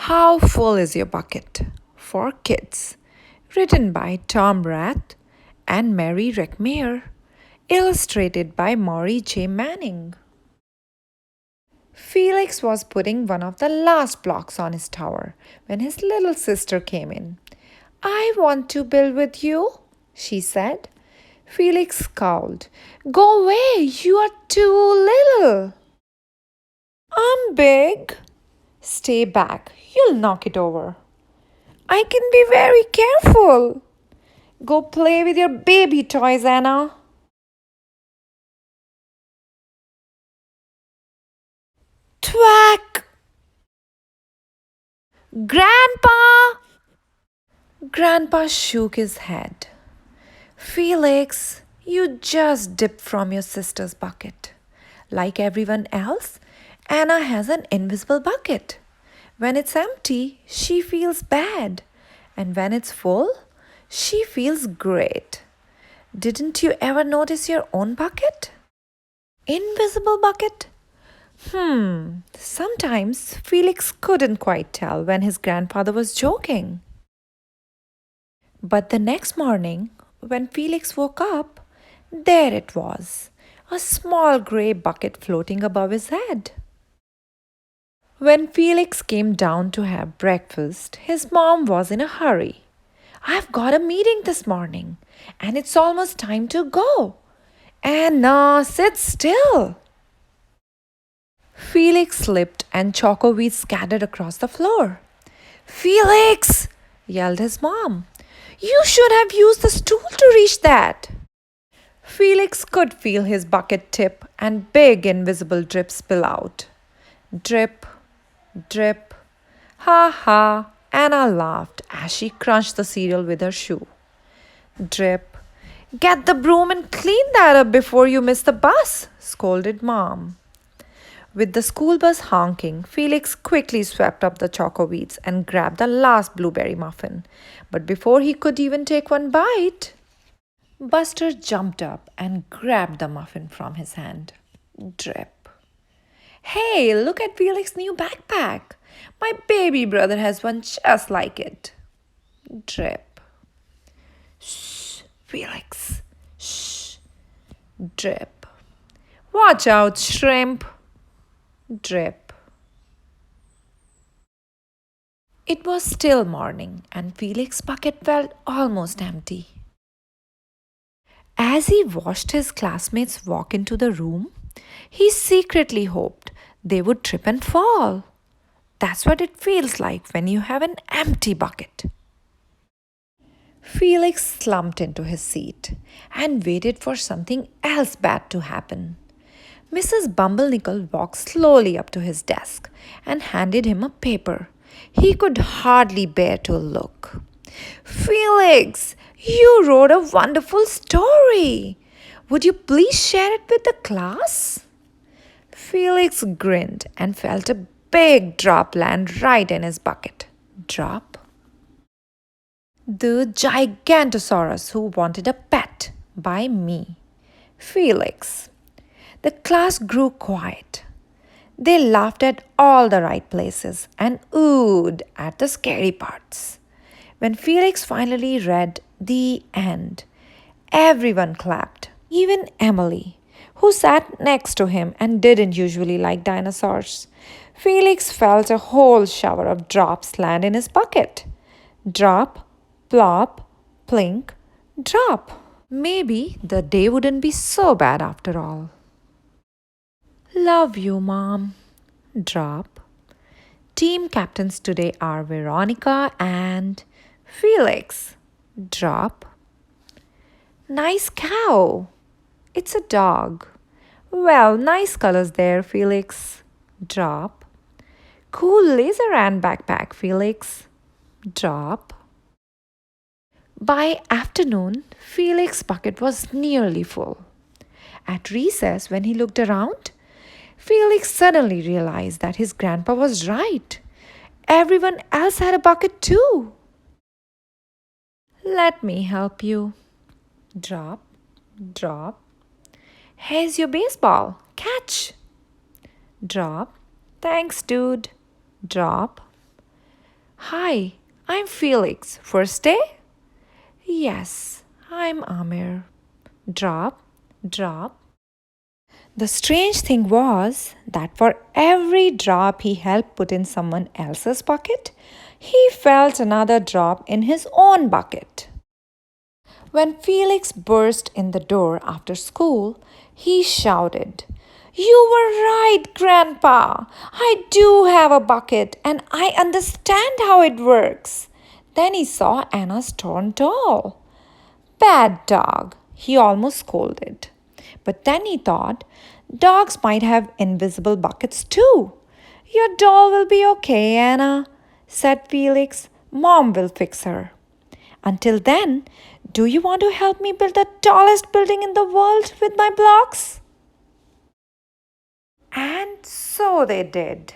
How Full is Your Bucket? For Kids. Written by Tom Rath and Mary Reckmeyer. Illustrated by Maurie J. Manning. Felix was putting one of the last blocks on his tower when his little sister came in. I want to build with you, she said. Felix scowled. Go away, you are too little. I'm big. Stay back, you'll knock it over. I can be very careful. Go play with your baby toys, Anna. Thwack! Grandpa! Grandpa shook his head. Felix, you just dipped from your sister's bucket. Like everyone else, Anna has an invisible bucket. When it's empty, she feels bad. And when it's full, she feels great. Didn't you ever notice your own bucket? Invisible bucket? Sometimes Felix couldn't quite tell when his grandfather was joking. But the next morning, when Felix woke up, there it was, a small grey bucket floating above his head. When Felix came down to have breakfast, his mom was in a hurry. I've got a meeting this morning, and it's almost time to go. Anna, sit still. Felix slipped and choco weeds scattered across the floor. Felix, yelled his mom. You should have used the stool to reach that. Felix could feel his bucket tip and big invisible drip spill out. Drip, drip. Ha ha, Anna laughed as she crunched the cereal with her shoe. Drip. Get the broom and clean that up before you miss the bus, scolded Mom. With the school bus honking, Felix quickly swept up the choco weeds and grabbed the last blueberry muffin. But before he could even take one bite, Buster jumped up and grabbed the muffin from his hand. Drip. Hey, look at Felix's new backpack. My baby brother has one just like it. Drip. Shh, Felix. Shh. Drip. Watch out, shrimp. Drip. It was still morning, and Felix's bucket felt almost empty. As he watched his classmates walk into the room, he secretly hoped they would trip and fall. That's what it feels like when you have an empty bucket. Felix slumped into his seat and waited for something else bad to happen. Mrs. Bumblenickel walked slowly up to his desk and handed him a paper. He could hardly bear to look. Felix, you wrote a wonderful story. Would you please share it with the class? Felix grinned and felt a big drop land right in his bucket. Drop? The Gigantosaurus Who Wanted a Pet by me. Felix. The class grew quiet. They laughed at all the right places and oohed at the scary parts. When Felix finally read the end, everyone clapped, even Emily, who sat next to him and didn't usually like dinosaurs. Felix felt a whole shower of drops land in his bucket. Drop, plop, plink, drop. Maybe the day wouldn't be so bad after all. Love you, Mom. Drop. Team captains today are Veronica and Felix. Drop. Nice cow. It's a dog. Well, nice colors there, Felix. Drop. Cool laser and backpack, Felix. Drop. By afternoon, Felix's bucket was nearly full. At recess, when he looked around, Felix suddenly realized that his grandpa was right. Everyone else had a bucket too. Let me help you. Drop, drop. Here's your baseball. Catch. Drop. Thanks, dude. Drop. Hi, I'm Felix. First day? Yes, I'm Amir. Drop, drop. The strange thing was that for every drop he helped put in someone else's bucket, he felt another drop in his own bucket. When Felix burst in the door after school, he shouted, "You were right, Grandpa! I do have a bucket and I understand how it works." Then he saw Anna's torn doll. "Bad dog," he almost scolded. But then he thought, dogs might have invisible buckets too. "Your doll will be okay, Anna," said Felix. "Mom will fix her. Until then, do you want to help me build the tallest building in the world with my blocks?" And so they did.